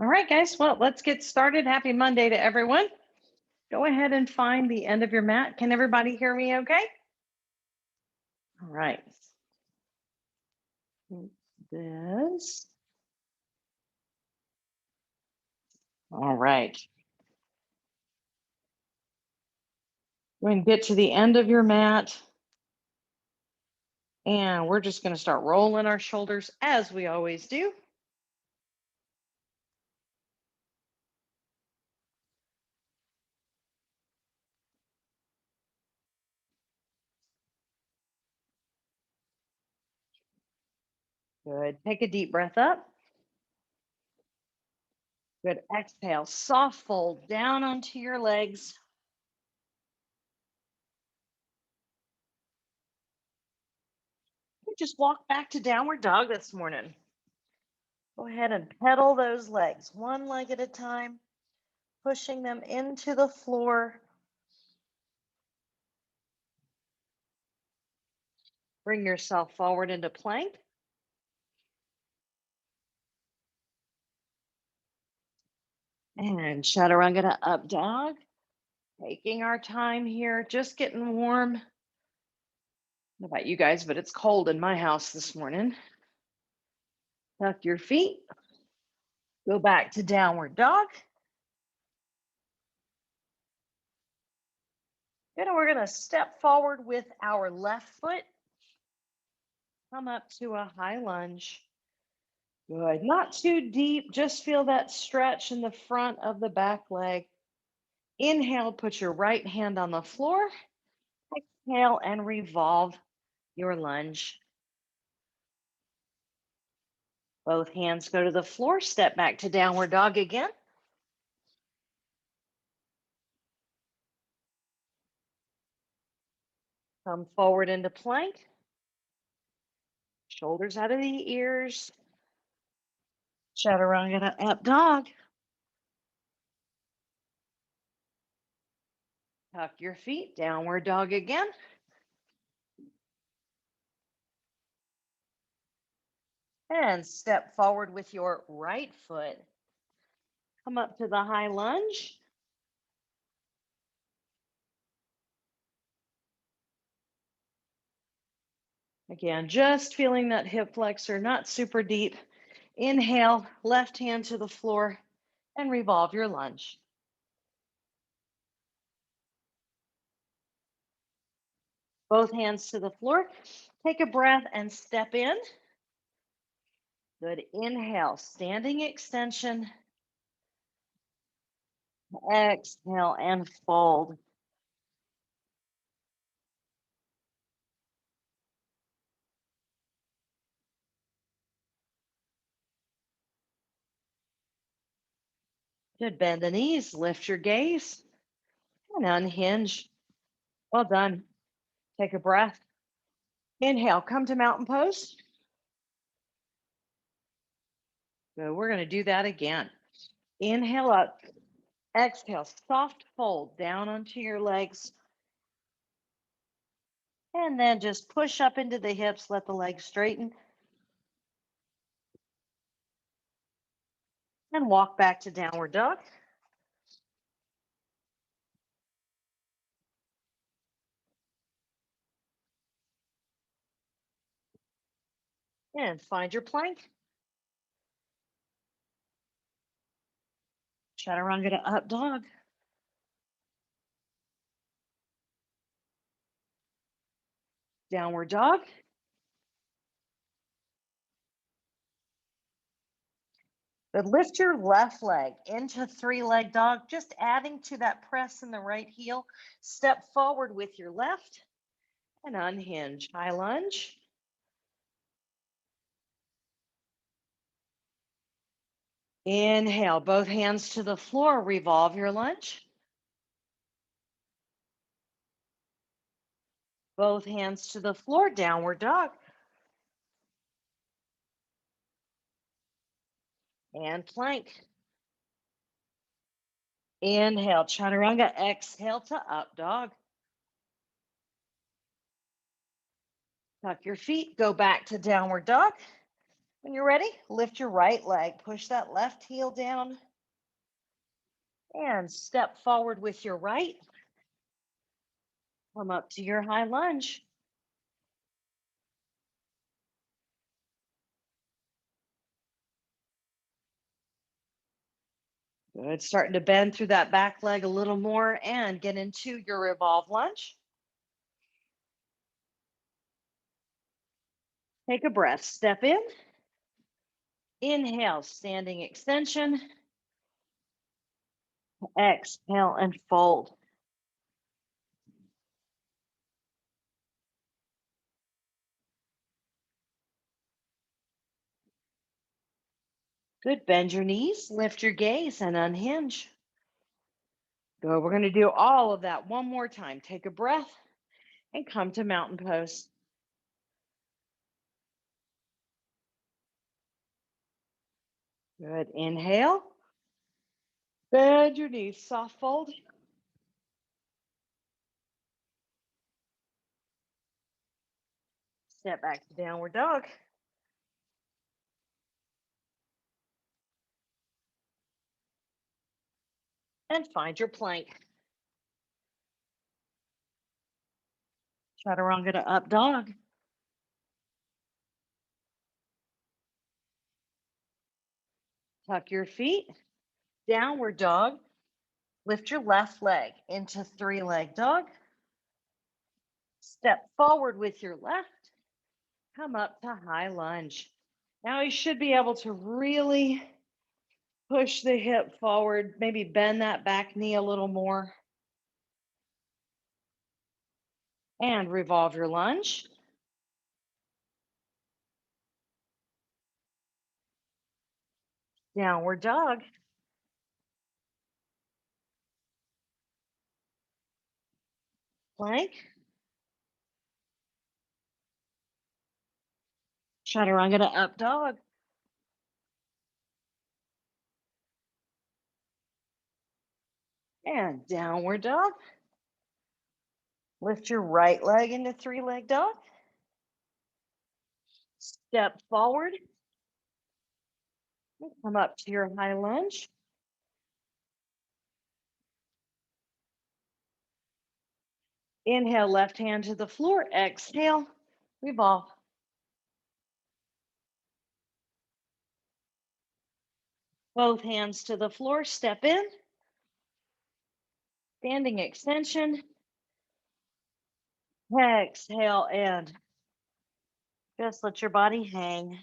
All right, guys. Well, let's get started. Happy Monday to everyone. Go ahead and find the end of your mat. Can everybody hear me okay? All right. This. All right. We're going to get to the end of your mat. And we're just going to start rolling our shoulders as we always do. Good. Take a deep breath up. Good. Exhale. Soft fold down onto your legs. We just walk back to downward dog this morning. Go ahead and pedal those legs one leg at a time, pushing them into the floor. Bring yourself forward into plank. And chaturanga to up dog. Taking our time here, just getting warm. I don't know about you guys, but it's cold in my house this morning. Tuck your feet. Go back to downward dog. And we're going to step forward with our left foot. Come up to a high lunge. Good. Not too deep. Just feel that stretch in the front of the back leg. Inhale, put your right hand on the floor. Exhale and revolve your lunge. Both hands go to the floor. Step back to downward dog again. Come forward into plank. Shoulders out of the ears. Chaturanga to up dog. Tuck your feet. Downward dog again. And step forward with your right foot. Come up to the high lunge. Again, just feeling that hip flexor, not super deep. Inhale, left hand to the floor and revolve your lunge. Both hands to the floor. Take a breath and step in. Good. Inhale, standing extension. Exhale and fold. Good. Bend the knees, lift your gaze, and unhinge. Well done. Take a breath. Inhale, come to mountain pose. Good. We're going to do that again. Inhale up. Exhale, soft fold down onto your legs. And then just push up into the hips, let the legs straighten. And walk back to downward dog. And find your plank. Chaturanga to up dog. Downward dog. But lift your left leg into three-leg dog, just adding to that press in the right heel. Step forward with your left and unhinge. High lunge. Inhale, both hands to the floor, revolve your lunge. Both hands to the floor, downward dog. And plank. Inhale, chaturanga. Exhale to up dog. Tuck your feet, go back to downward dog. When you're ready, lift your right leg, push that left heel down, and step forward with your right. Come up to your high lunge. Good. Starting to bend through that back leg a little more and get into your revolve lunge. Take a breath. Step in. Inhale, standing extension. Exhale and fold. Good. Bend your knees, lift your gaze, and unhinge. Good. We're going to do all of that one more time. Take a breath and come to mountain pose. Good. Inhale. Bend your knees, soft fold. Step back to downward dog. And find your plank. Chaturanga to up dog. Tuck your feet. Downward dog. Lift your left leg into three-leg dog. Step forward with your left. Come up to high lunge. Now you should be able to really push the hip forward, maybe bend that back knee a little more. And revolve your lunge. Downward dog. Plank. Chaturanga to up dog. And downward dog. Lift your right leg into three-leg dog. Step forward. Come up to your high lunge. Inhale, left hand to the floor. Exhale, revolve. Both hands to the floor. Step in. Standing extension. Exhale and just let your body hang.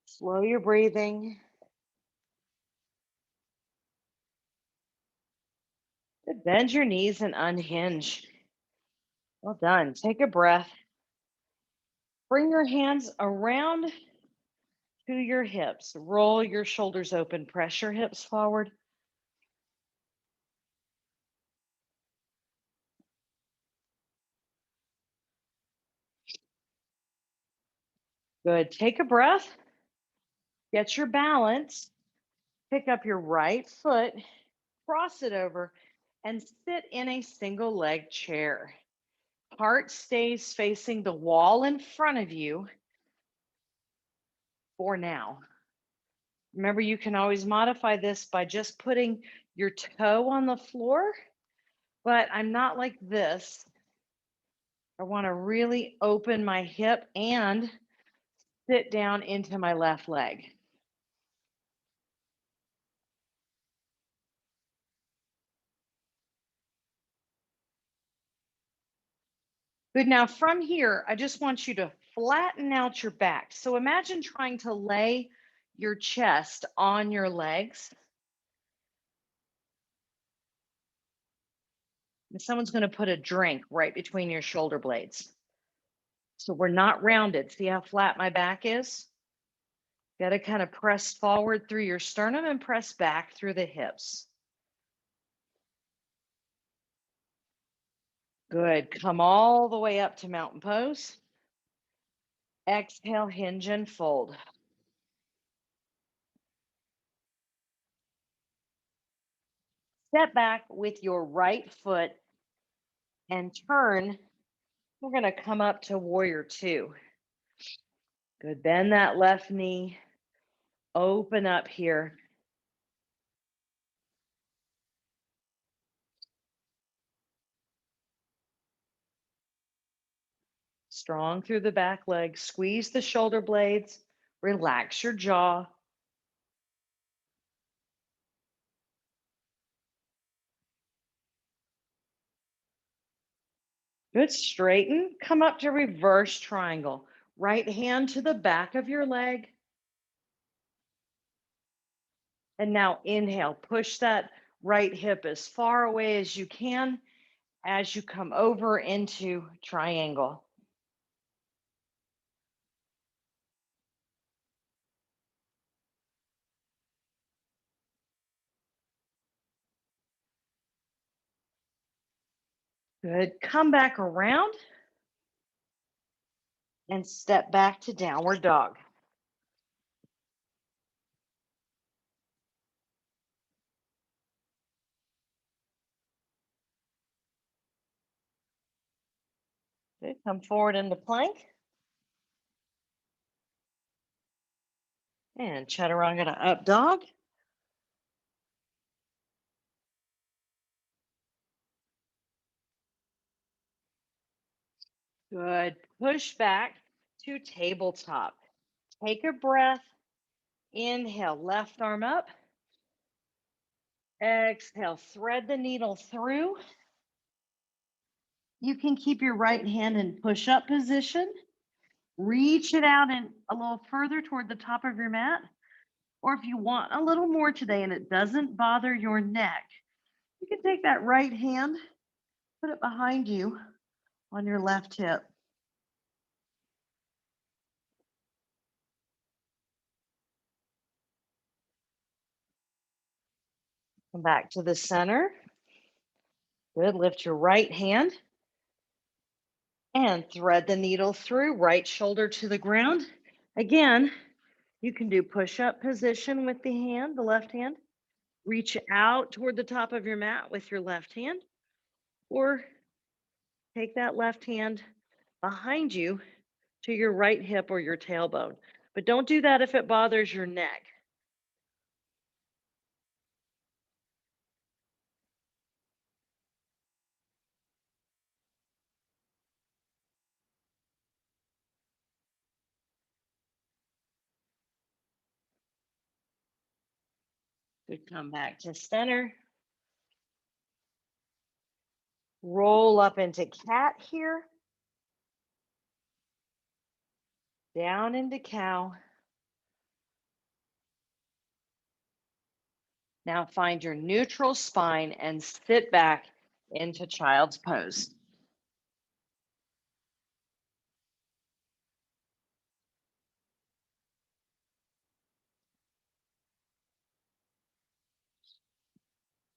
Slow your breathing. Good. Bend your knees and unhinge. Well done. Take a breath. Bring your hands around to your hips. Roll your shoulders open. Press your hips forward. Good. Take a breath. Get your balance. Pick up your right foot, cross it over, and sit in a single leg chair. Heart stays facing the wall in front of you for now. Remember, you can always modify this by just putting your toe on the floor, but I'm not like this. I want to really open my hip and sit down into my left leg. Good. Now from here, I just want you to flatten out your back. So imagine trying to lay your chest on your legs. And someone's going to put a drink right between your shoulder blades. So we're not rounded. See how flat my back is? Got to kind of press forward through your sternum and press back through the hips. Good. Come all the way up to mountain pose. Exhale, hinge and fold. Step back with your right foot and turn We're going to come up to warrior two. Good. Bend that left knee. Open up here. Strong through the back leg. Squeeze the shoulder blades. Relax your jaw. Good. Straighten. Come up to reverse triangle. Right hand to the back of your leg. And now inhale. Push that right hip as far away as you can as you come over into triangle. Good. Come back around and step back to downward dog. Good. Come forward into plank. And chaturanga to up dog. Good. Push back to tabletop. Take a breath. Inhale, left arm up. Exhale, thread the needle through. You can keep your right hand in push-up position. Reach it out and a little further toward the top of your mat. Or if you want a little more today and it doesn't bother your neck, you can take that right hand, put it behind you on your left hip. Come back to the center. Good. Lift your right hand and thread the needle through, right shoulder to the ground. Again, you can do push-up position with the hand, the left hand. Reach out toward the top of your mat with your left hand, or take that left hand behind you to your right hip or your tailbone. But don't do that if it bothers your neck. Good. Come back to center. Roll up into cat here. Down into cow. Now find your neutral spine and sit back into child's pose.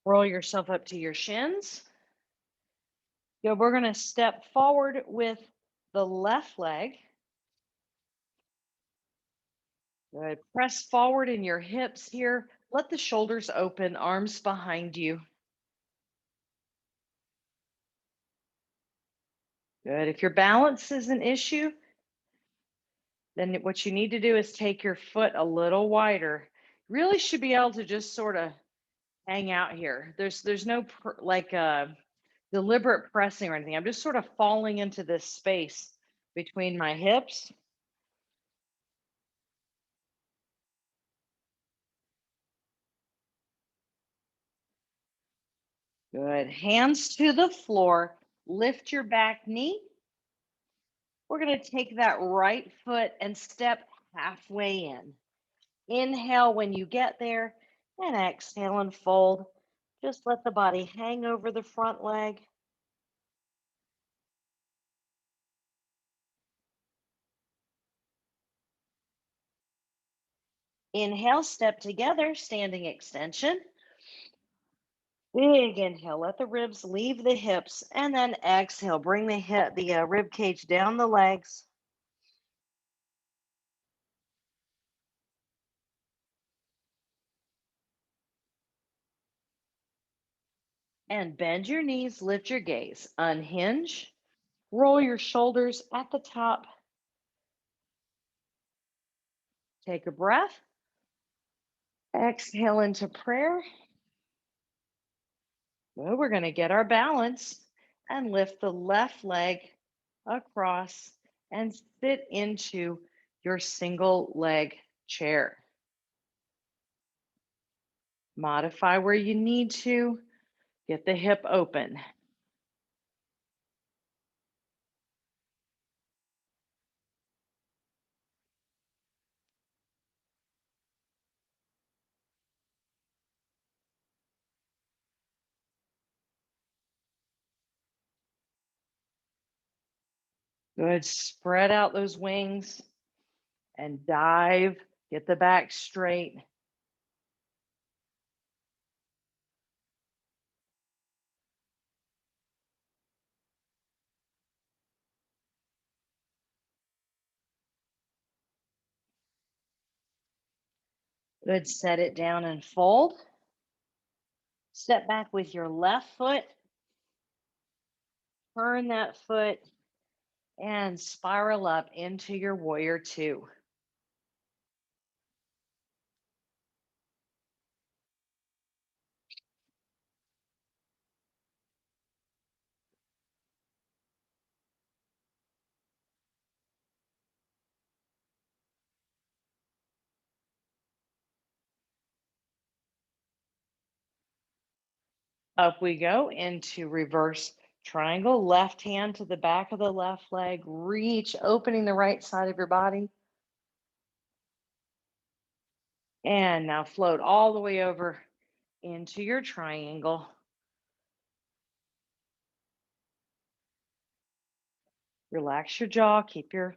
Roll yourself up to your shins. Good. We're going to step forward with the left leg. Good. Press forward in your hips here. Let the shoulders open, arms behind you. Good. If your balance is an issue, then what you need to do is take your foot a little wider. Really should be able to just sort of hang out here. There's no deliberate pressing or anything. I'm just sort of falling into this space between my hips. Good. Hands to the floor. Lift your back knee. We're going to take that right foot and step halfway in. Inhale when you get there and exhale and fold. Just let the body hang over the front leg. Inhale, step together, standing extension. Big inhale, let the ribs leave the hips, and then exhale, bring the rib cage down the legs. And bend your knees, lift your gaze, unhinge, Roll your shoulders at the top. Take a breath. Exhale into prayer. Well, we're going to get our balance and lift the left leg across and sit into your single leg chair. Modify where you need to. Get the hip open. Good. Spread out those wings and dive. Get the back straight. Good. Set it down and fold. Step back with your left foot. Turn that foot and spiral up into your warrior two. Up we go into reverse triangle. Left hand to the back of the left leg. Reach, opening the right side of your body. And now float all the way over into your triangle. Relax your jaw. Keep your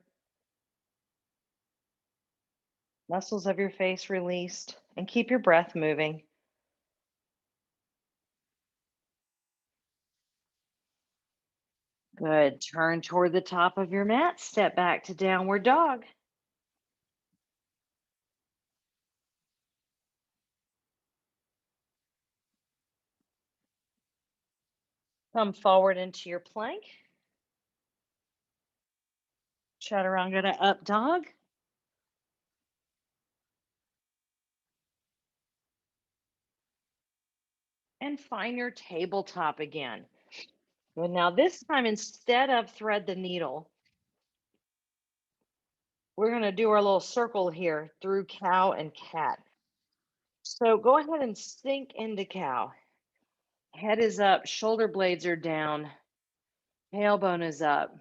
muscles of your face released and keep your breath moving. Good. Turn toward the top of your mat. Step back to downward dog. Come forward into your plank. Chaturanga to up dog. And find your tabletop again. Good. Now this time, instead of thread the needle, we're going to do our little circle here through cow and cat. So go ahead and sink into cow. Head is up, shoulder blades are down, tailbone is up.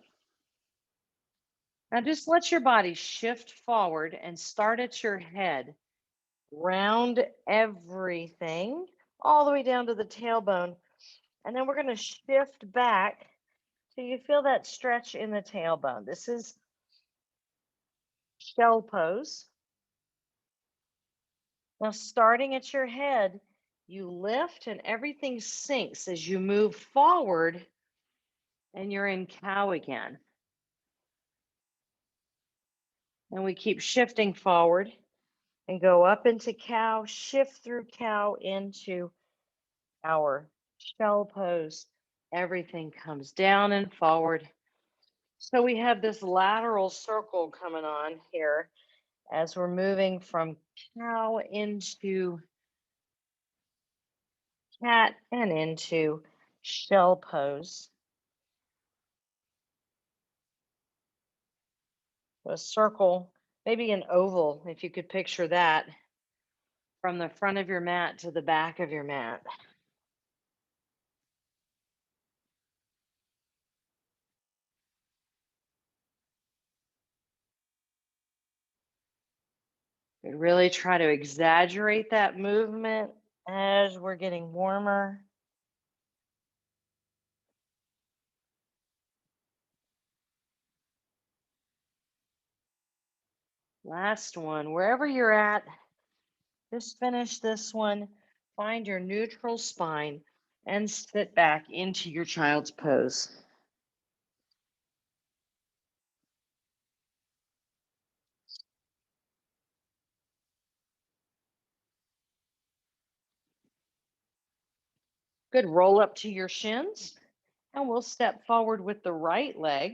Now just let your body shift forward and start at your head. Round everything all the way down to the tailbone. And then we're going to shift back so you feel that stretch in the tailbone. This is shell pose. Now, starting at your head, you lift and everything sinks as you move forward and you're in cow again. And we keep shifting forward and go up into cow, shift through cow into our shell pose. Everything comes down and forward. So we have this lateral circle coming on here as we're moving from cow into cat and into shell pose. A circle, maybe an oval, if you could picture that, from the front of your mat to the back of your mat. We really try to exaggerate that movement as we're getting warmer. Last one, wherever you're at, just finish this one. Find your neutral spine and sit back into your child's pose. Good. Roll up to your shins And we'll step forward with the right leg.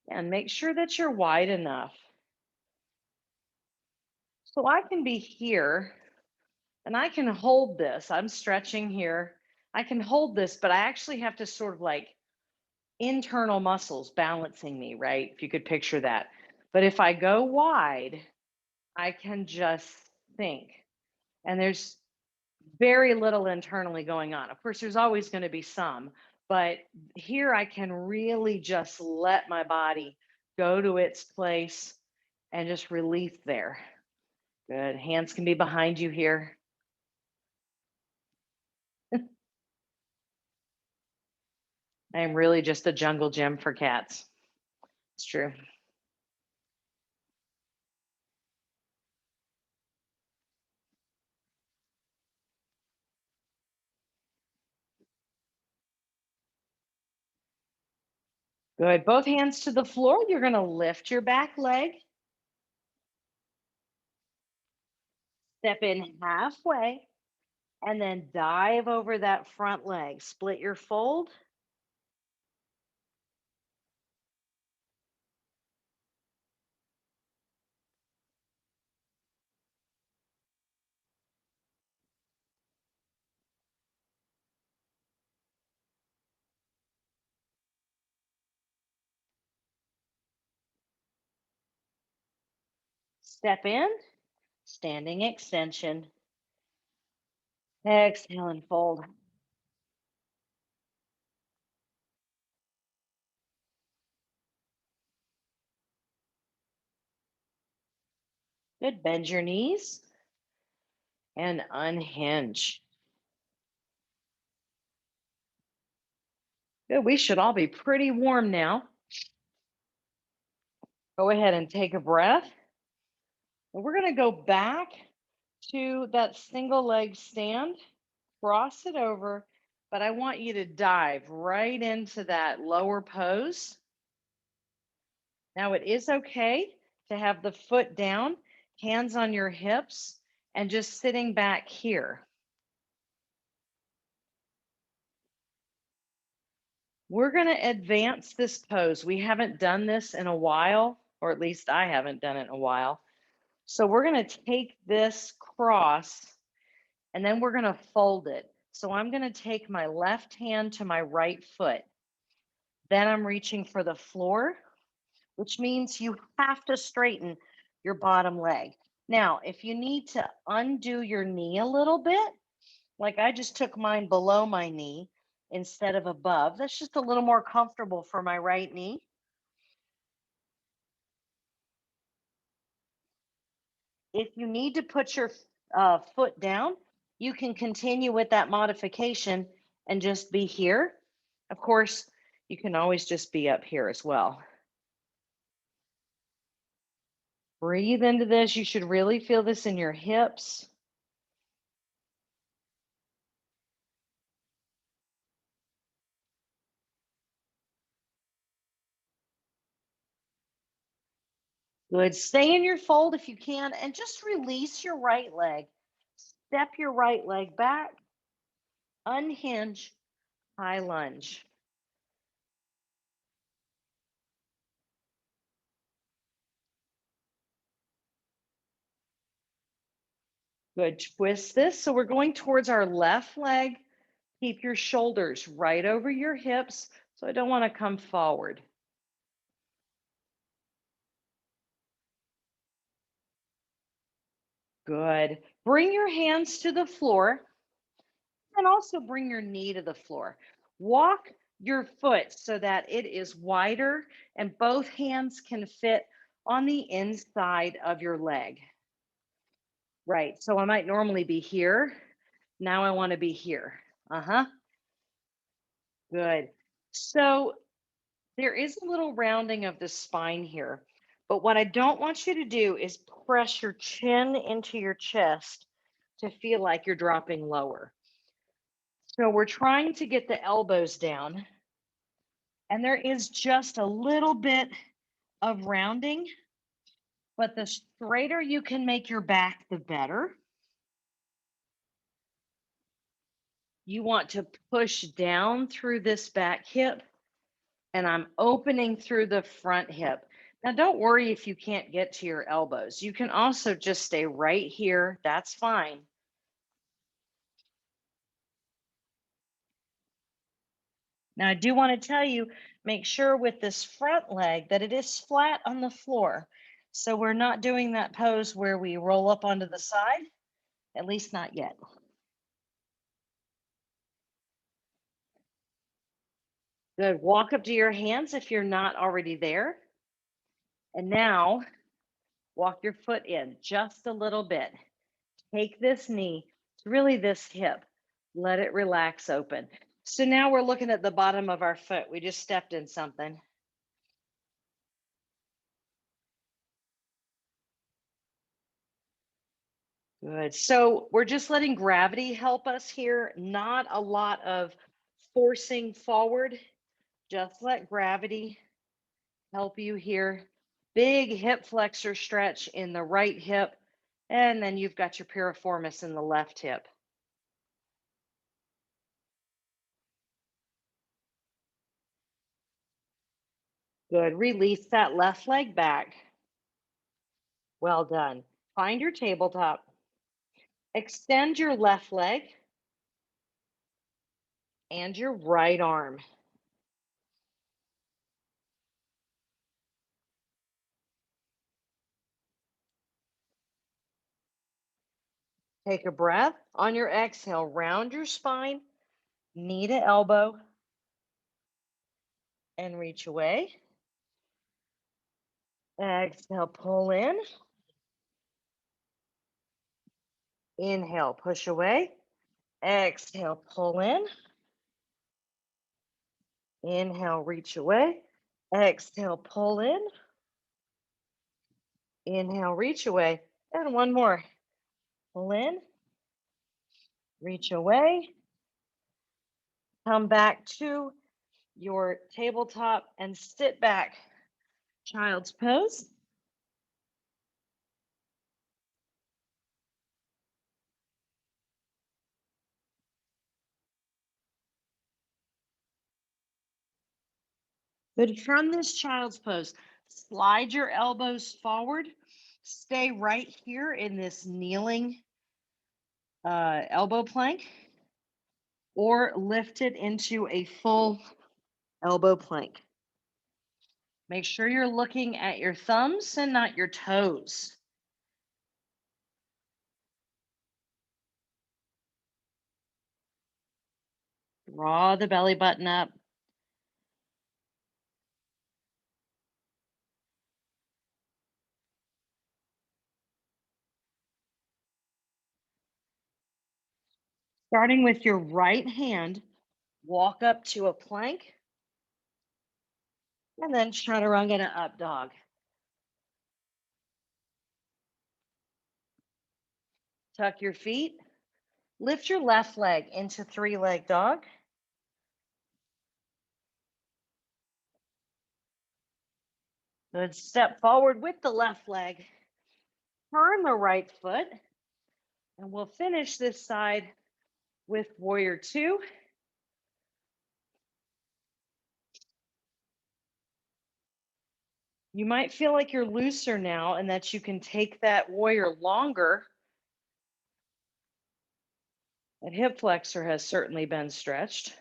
And make sure that you're wide enough. So I can be here and I can hold this. I'm stretching here. I can hold this, but I actually have to sort of like internal muscles balancing me, right? If you could picture that. But if I go wide, I can just think. And there's very little internally going on. Of course, there's always going to be some, but here I can really just let my body go to its place and just release there. Good. Hands can be behind you here. I am really just a jungle gym for cats. It's true. Good. Both hands to the floor. You're going to lift your back leg, step in halfway, and then dive over that front leg. Split your fold. Step in, standing extension. Exhale and fold. Good. Bend your knees and unhinge. Good. We should all be pretty warm now. Go ahead and take a breath. And we're going to go back to that single leg stand, cross it over, but I want you to dive right into that lower pose. Now, it is okay to have the foot down, hands on your hips, and just sitting back here. We're going to advance this pose. We haven't done this in a while, or at least I haven't done it in a while. So we're going to take this cross and then we're going to fold it. So I'm going to take my left hand to my right foot. Then I'm reaching for the floor, which means you have to straighten your bottom leg. Now, if you need to undo your knee a little bit, like I just took mine below my knee instead of above, that's just a little more comfortable for my right knee. If you need to put your foot down, you can continue with that modification and just be here. Of course, you can always just be up here as well. Breathe into this. You should really feel this in your hips. Good. Stay in your fold if you can and just release your right leg. Step your right leg back, unhinge, high lunge. Good. Twist this. So we're going towards our left leg. Keep your shoulders right over your hips. So I don't want to come forward. Good. Bring your hands to the floor and also bring your knee to the floor. Walk your foot so that it is wider and both hands can fit on the inside of your leg. Right. So I might normally be here. Now I want to be here. Uh-huh. Good. So there is a little rounding of the spine here, but what I don't want you to do is press your chin into your chest to feel like you're dropping lower. So we're trying to get the elbows down, and there is just a little bit of rounding, but the straighter you can make your back, the better. You want to push down through this back hip, and I'm opening through the front hip. Now, don't worry if you can't get to your elbows. You can also just stay right here. That's fine. Now, I do want to tell you, make sure with this front leg that it is flat on the floor. So we're not doing that pose where we roll up onto the side, at least not yet. Good. Walk up to your hands if you're not already there. And now walk your foot in just a little bit. Take this knee, really this hip, let it relax open. So now we're looking at the bottom of our foot. We just stepped in something. Good. So we're just letting gravity help us here, not a lot of forcing forward. Just let gravity help you here. Big hip flexor stretch in the right hip. And then you've got your piriformis in the left hip. Good. Release that left leg back. Well done. Find your tabletop. Extend your left leg and your right arm. Take a breath. On your exhale, round your spine, knee to elbow, and reach away. Exhale, pull in. Inhale, push away. Exhale, pull in. Inhale, reach away. Exhale, pull in. Inhale, reach away. And one more. Pull in, reach away. Come back to your tabletop and sit back. Child's pose. Good. From this child's pose, slide your elbows forward. Stay right here in this kneeling elbow plank, or lift it into a full elbow plank. Make sure you're looking at your thumbs and not your toes. Draw the belly button up. Starting with your right hand, walk up to a plank, and then chaturanga and up dog. Tuck your feet. Lift your left leg into three-leg dog. Good. Step forward with the left leg. Turn the right foot. And we'll finish this side with warrior two. You might feel like you're looser now and that you can take that warrior longer. That hip flexor has certainly been stretched.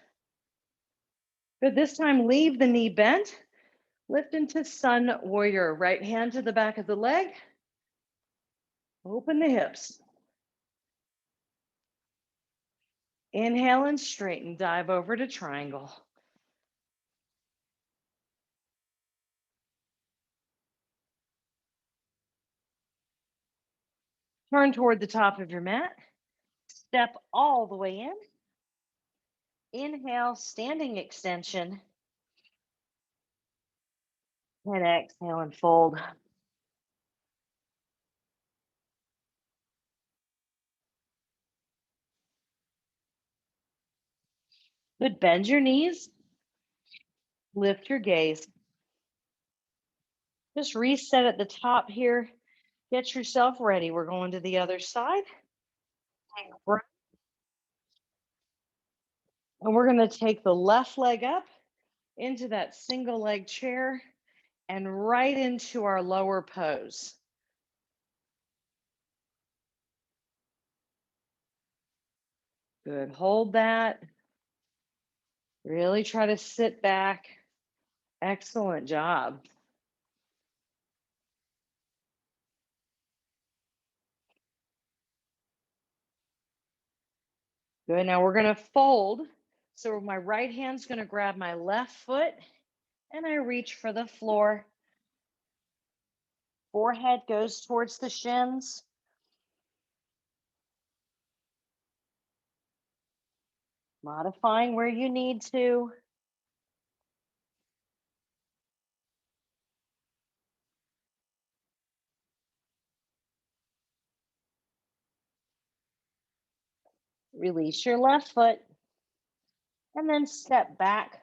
Good. This time, leave the knee bent. Lift into sun warrior. Right hand to the back of the leg. Open the hips. Inhale and straighten. Dive over to triangle. Turn toward the top of your mat. Step all the way in. Inhale, standing extension. And exhale and fold. Good. Bend your knees. Lift your gaze. Just reset at the top here. Get yourself ready. We're going to the other side. Take a breath. And we're going to take the left leg up into that single leg chair and right into our lower pose. Good. Hold that. Really try to sit back. Excellent job. Good. Now we're going to fold. So my right hand's going to grab my left foot and I reach for the floor. Forehead goes towards the shins. Modifying where you need to. Release your left foot and then step back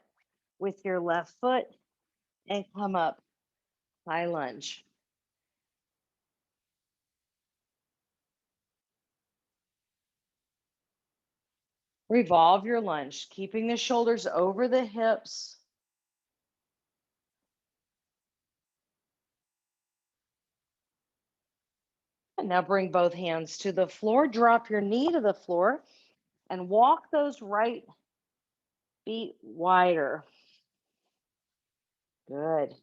with your left foot and come up, high lunge. Revolve your lunge, keeping the shoulders over the hips. And now bring both hands to the floor, drop your knee to the floor, and walk those right feet wider. Good.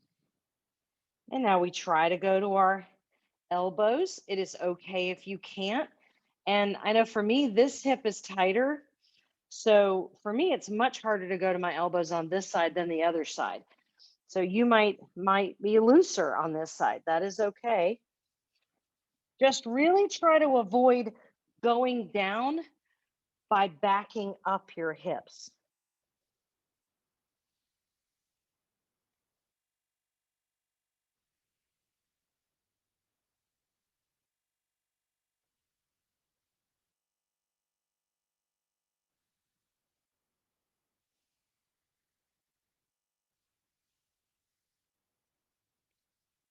And now we try to go to our elbows. It is okay if you can't. And I know for me, this hip is tighter. So for me, it's much harder to go to my elbows on this side than the other side. So you might be looser on this side. That is okay. Just really try to avoid going down by backing up your hips.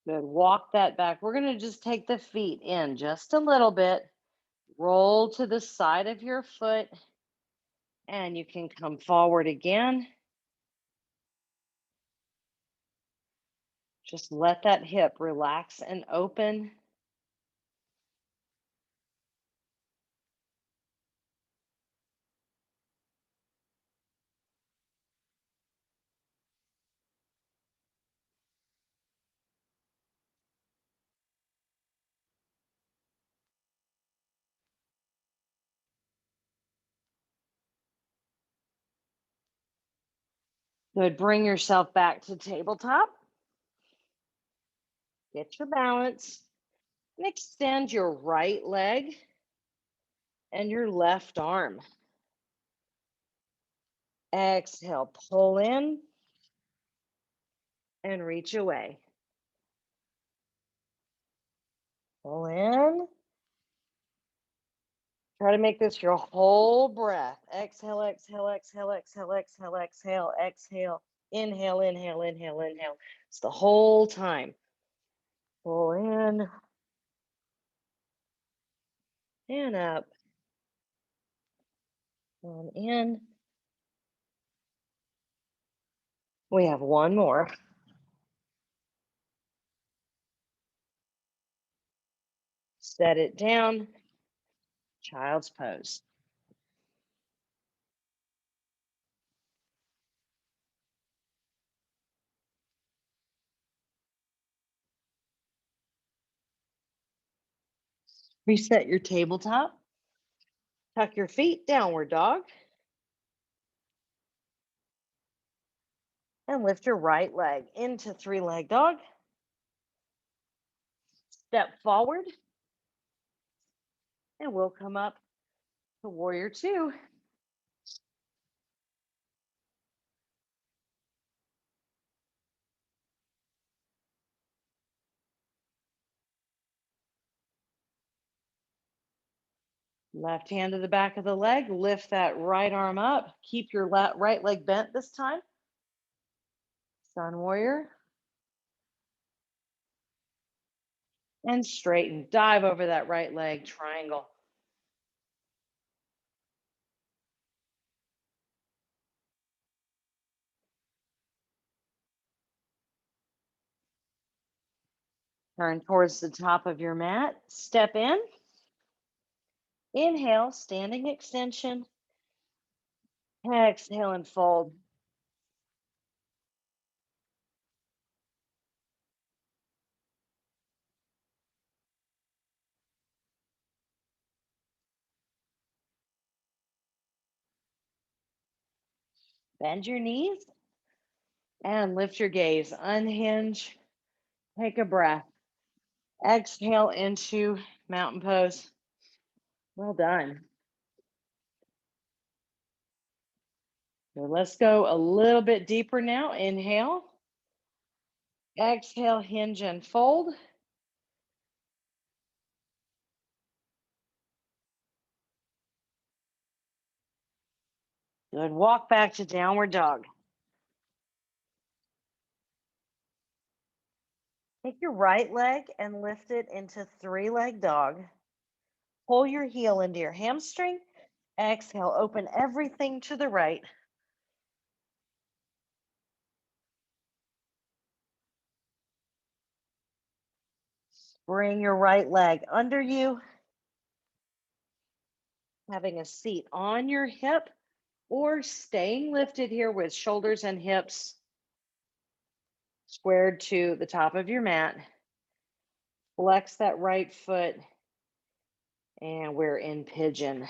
Good. Walk that back. We're going to just take the feet in just a little bit. Roll to the side of your foot. And you can come forward again. Just let that hip relax and open. Good. Bring yourself back to tabletop. Get your balance. And extend your right leg and your left arm. Exhale, pull in and reach away. Pull in. Try to make this your whole breath. Exhale, exhale, exhale, exhale, exhale, exhale, exhale. Inhale, inhale, inhale, inhale. It's the whole time. Pull in and up. And in. We have one more. Set it down. Child's pose. Reset your tabletop. Tuck your feet, downward dog. And lift your right leg into three-leg dog. Step forward. And we'll come up to warrior two. Left hand to the back of the leg, lift that right arm up. Keep your right leg bent this time. Sun warrior. And straighten, dive over that right leg, triangle. Turn towards the top of your mat. Step in. Inhale, standing extension. Exhale and fold. Bend your knees and lift your gaze. Unhinge. Take a breath. Exhale into mountain pose. Well done. So let's go a little bit deeper now. Inhale. Exhale, hinge and fold. Good. Walk back to downward dog. Take your right leg and lift it into three-leg dog. Pull your heel into your hamstring. Exhale, open everything to the right. Bring your right leg under you, having a seat on your hip or staying lifted here with shoulders and hips squared to the top of your mat. Flex that right foot, and we're in pigeon.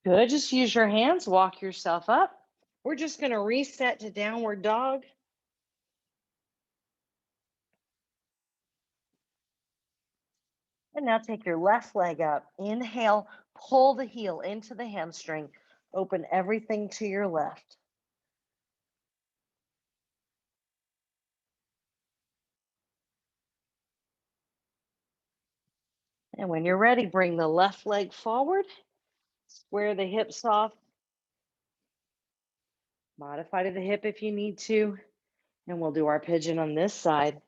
Good. Just use your hands, walk yourself up. We're just going to reset to downward dog. And now take your left leg up. Inhale, pull the heel into the hamstring. Open everything to your left. And when you're ready, bring the left leg forward, square the hips off, modify to the hip if you need to, and we'll do our pigeon on this side.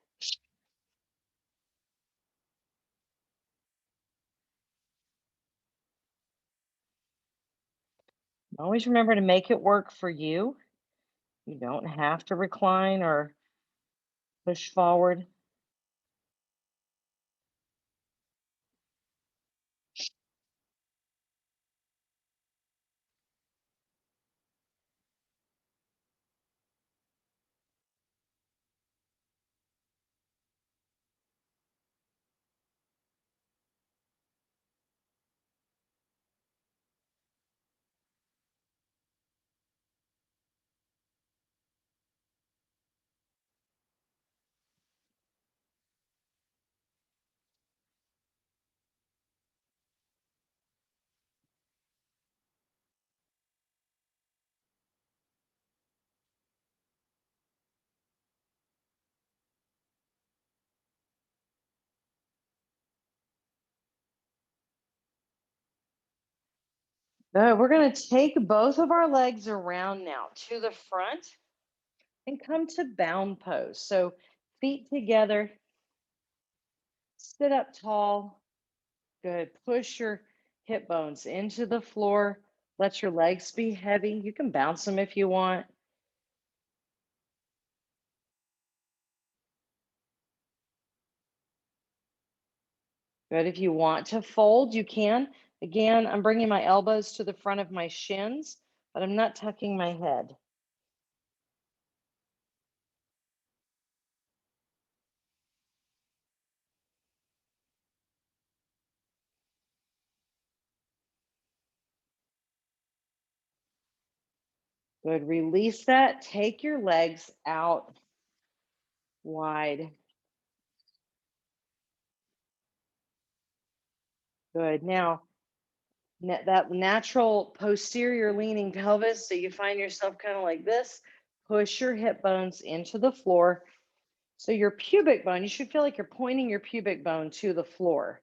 Always remember to make it work for you. You don't have to recline or push forward. Good. We're going to take both of our legs around now to the front and come to bound pose. So feet together, sit up tall. Good. Push your hip bones into the floor. Let your legs be heavy. You can bounce them if you want. Good. If you want to fold, you can. Again, I'm bringing my elbows to the front of my shins, but I'm not tucking my head. Good. Release that. Take your legs out wide. Good. Now, that natural posterior leaning pelvis, so you find yourself kind of like this, push your hip bones into the floor. So your pubic bone, you should feel like you're pointing your pubic bone to the floor.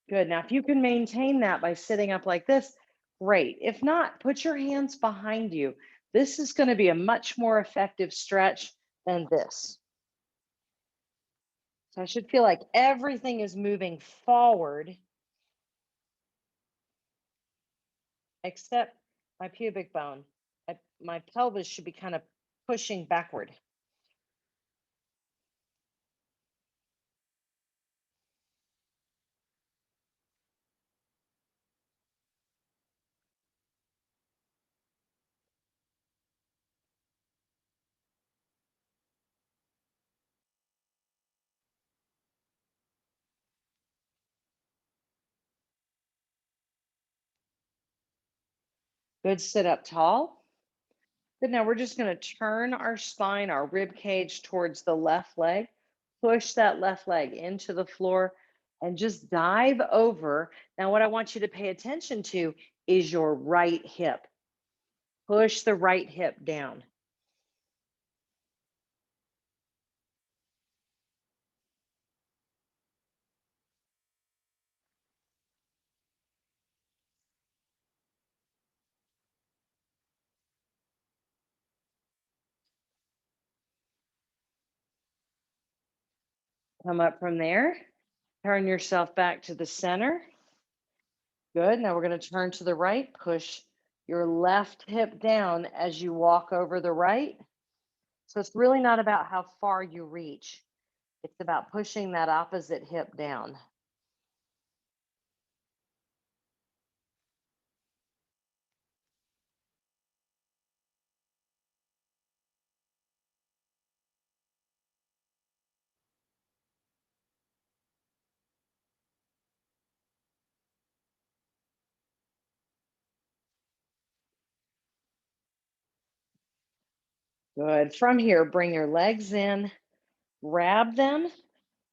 Good. Now, if you can maintain that by sitting up like this, great. If not, put your hands behind you. This is going to be a much more effective stretch than this. So I should feel like everything is moving forward except my pubic bone. My pelvis should be kind of pushing backward. Good. Sit up tall. Good. Now we're just going to turn our spine, our rib cage towards the left leg. Push that left leg into the floor and just dive over. Now, what I want you to pay attention to is your right hip. Push the right hip down. Come up from there. Turn yourself back to the center. Good. Now we're going to turn to the right. Push your left hip down as you walk over the right. So it's really not about how far you reach. It's about pushing that opposite hip down. Good. From here, bring your legs in, grab them.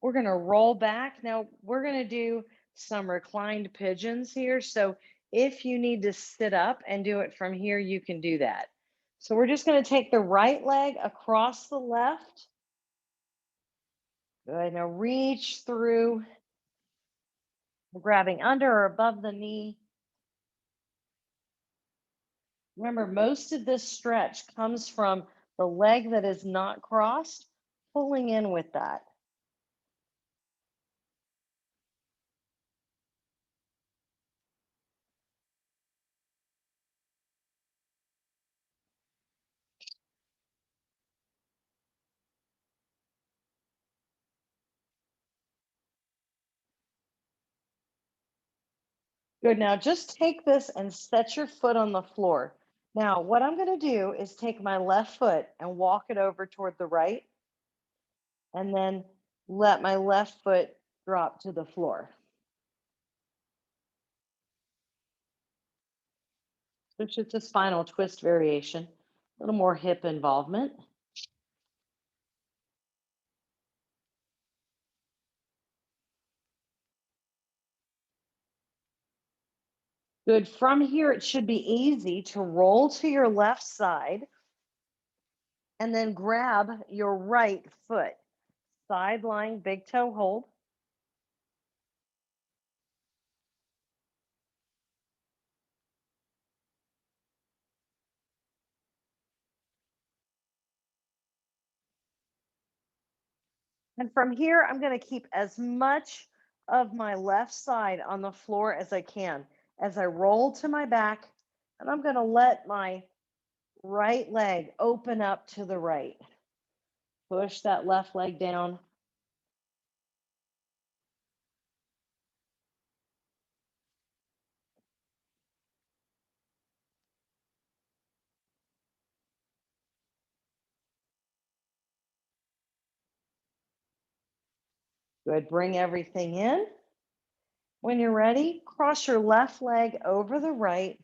We're going to roll back. Now we're going to do some reclined pigeons here. So if you need to sit up and do it from here, you can do that. So we're just going to take the right leg across the left. Good. Now reach through, grabbing under or above the knee. Remember, most of this stretch comes from the leg that is not crossed, pulling in with that. Good. Now just take this and set your foot on the floor. Now, what I'm going to do is take my left foot and walk it over toward the right, and then let my left foot drop to the floor. So it's just a spinal twist variation, a little more hip involvement. Good. From here, it should be easy to roll to your left side and then grab your right foot. Side lying, big toe hold. And from here, I'm going to keep as much of my left side on the floor as I can as I roll to my back. And I'm going to let my right leg open up to the right. Push that left leg down. Good. Bring everything in. When you're ready, cross your left leg over the right.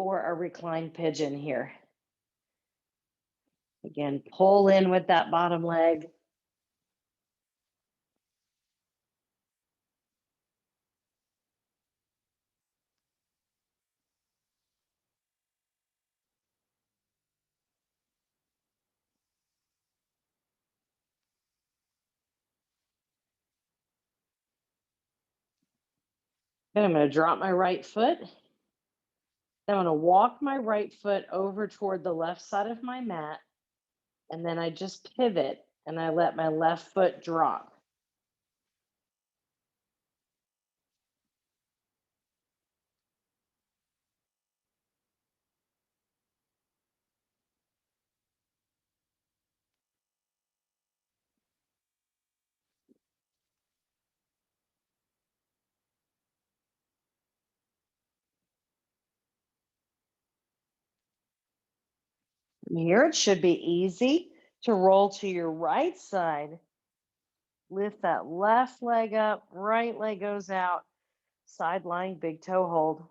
for a reclined pigeon here. Again, pull in with that bottom leg. Then I'm going to drop my right foot. Then I'm going to walk my right foot over toward the left side of my mat. And then I just pivot and I let my left foot drop. From here, it should be easy to roll to your right side. Lift that left leg up, right leg goes out, side lying big toe hold.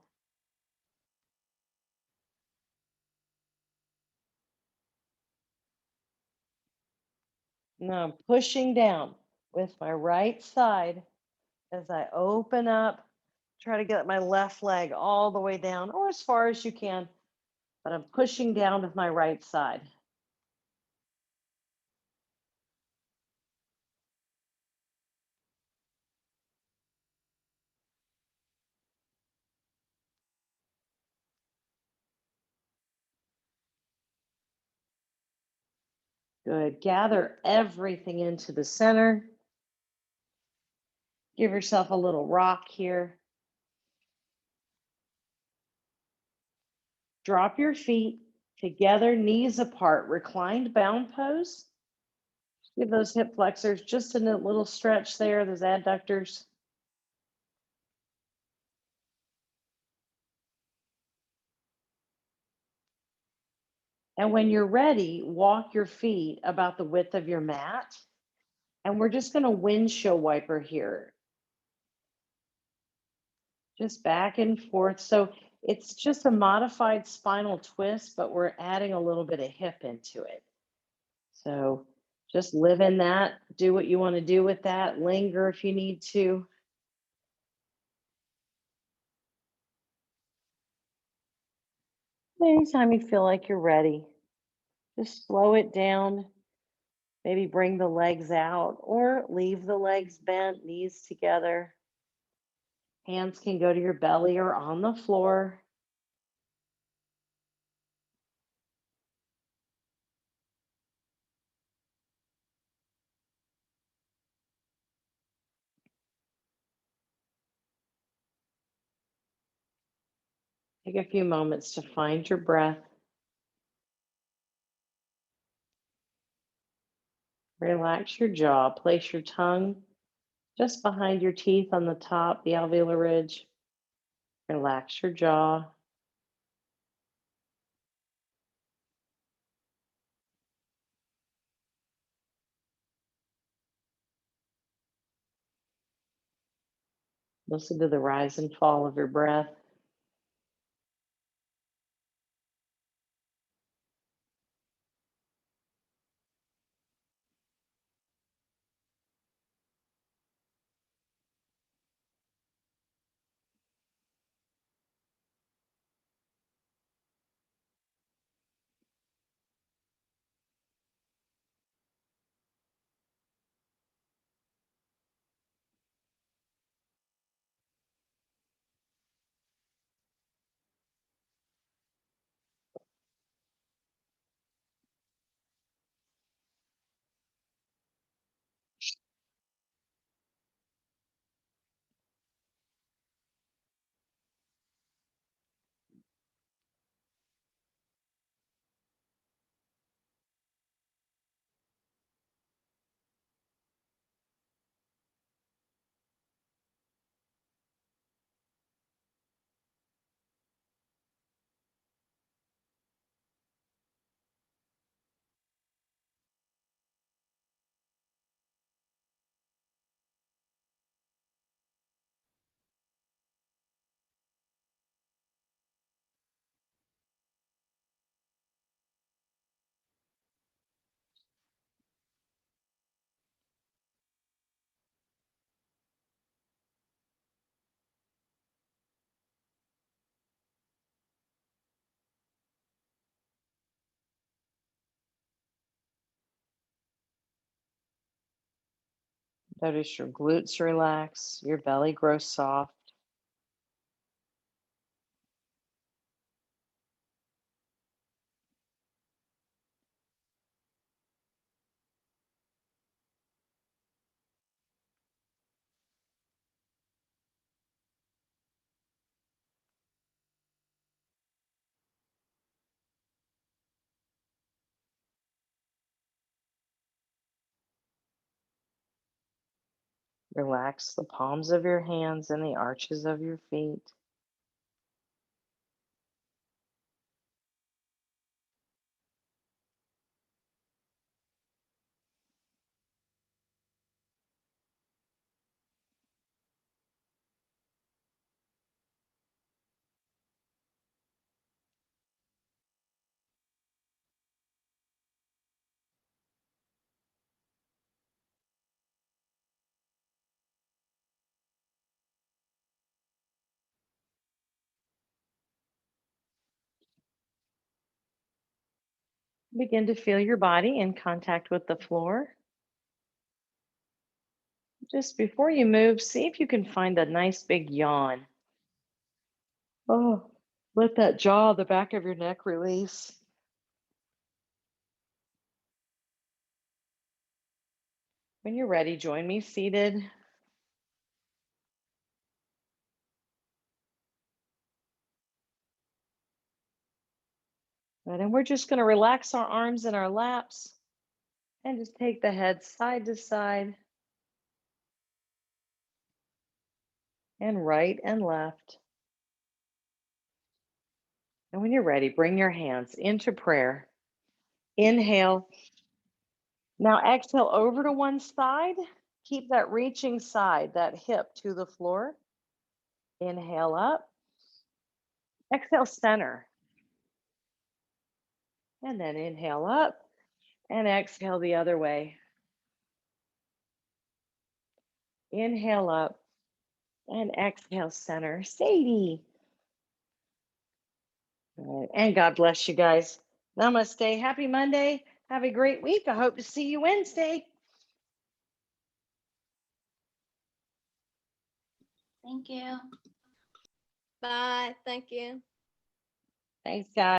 Now I'm pushing down with my right side as I open up, try to get my left leg all the way down or as far as you can, but I'm pushing down with my right side. Good. Gather everything into the center. Give yourself a little rock here. Drop your feet together, knees apart, reclined bound pose. Give those hip flexors just a little stretch there, those adductors. And when you're ready, walk your feet about the width of your mat. And we're just going to windshield wiper here. Just back and forth. So it's just a modified spinal twist, but we're adding a little bit of hip into it. So just live in that. Do what you want to do with that. Linger if you need to. Anytime you feel like you're ready, just slow it down. Maybe bring the legs out or leave the legs bent, knees together. Hands can go to your belly or on the floor. Take a few moments to find your breath. Relax your jaw. Place your tongue just behind your teeth on the top, the alveolar ridge. Relax your jaw. Listen to the rise and fall of your breath. Notice your glutes relax, your belly grows soft. Relax the palms of your hands and the arches of your feet. Begin to feel your body in contact with the floor. Just before you move, see if you can find a nice big yawn. Oh, let that jaw, the back of your neck release. When you're ready, join me seated. Good, and we're just going to relax our arms in our laps and just take the head side to side and right and left. And when you're ready, bring your hands into prayer. Inhale. Now exhale over to one side. Keep that reaching side, that hip to the floor. Inhale up. Exhale center. And then inhale up and exhale the other way. Inhale up and exhale center. Sadie. All right. And God bless you guys. Namaste. Happy Monday. Have a great week. I hope to see you Wednesday. Thank you. Bye. Thank you. Thanks, guys.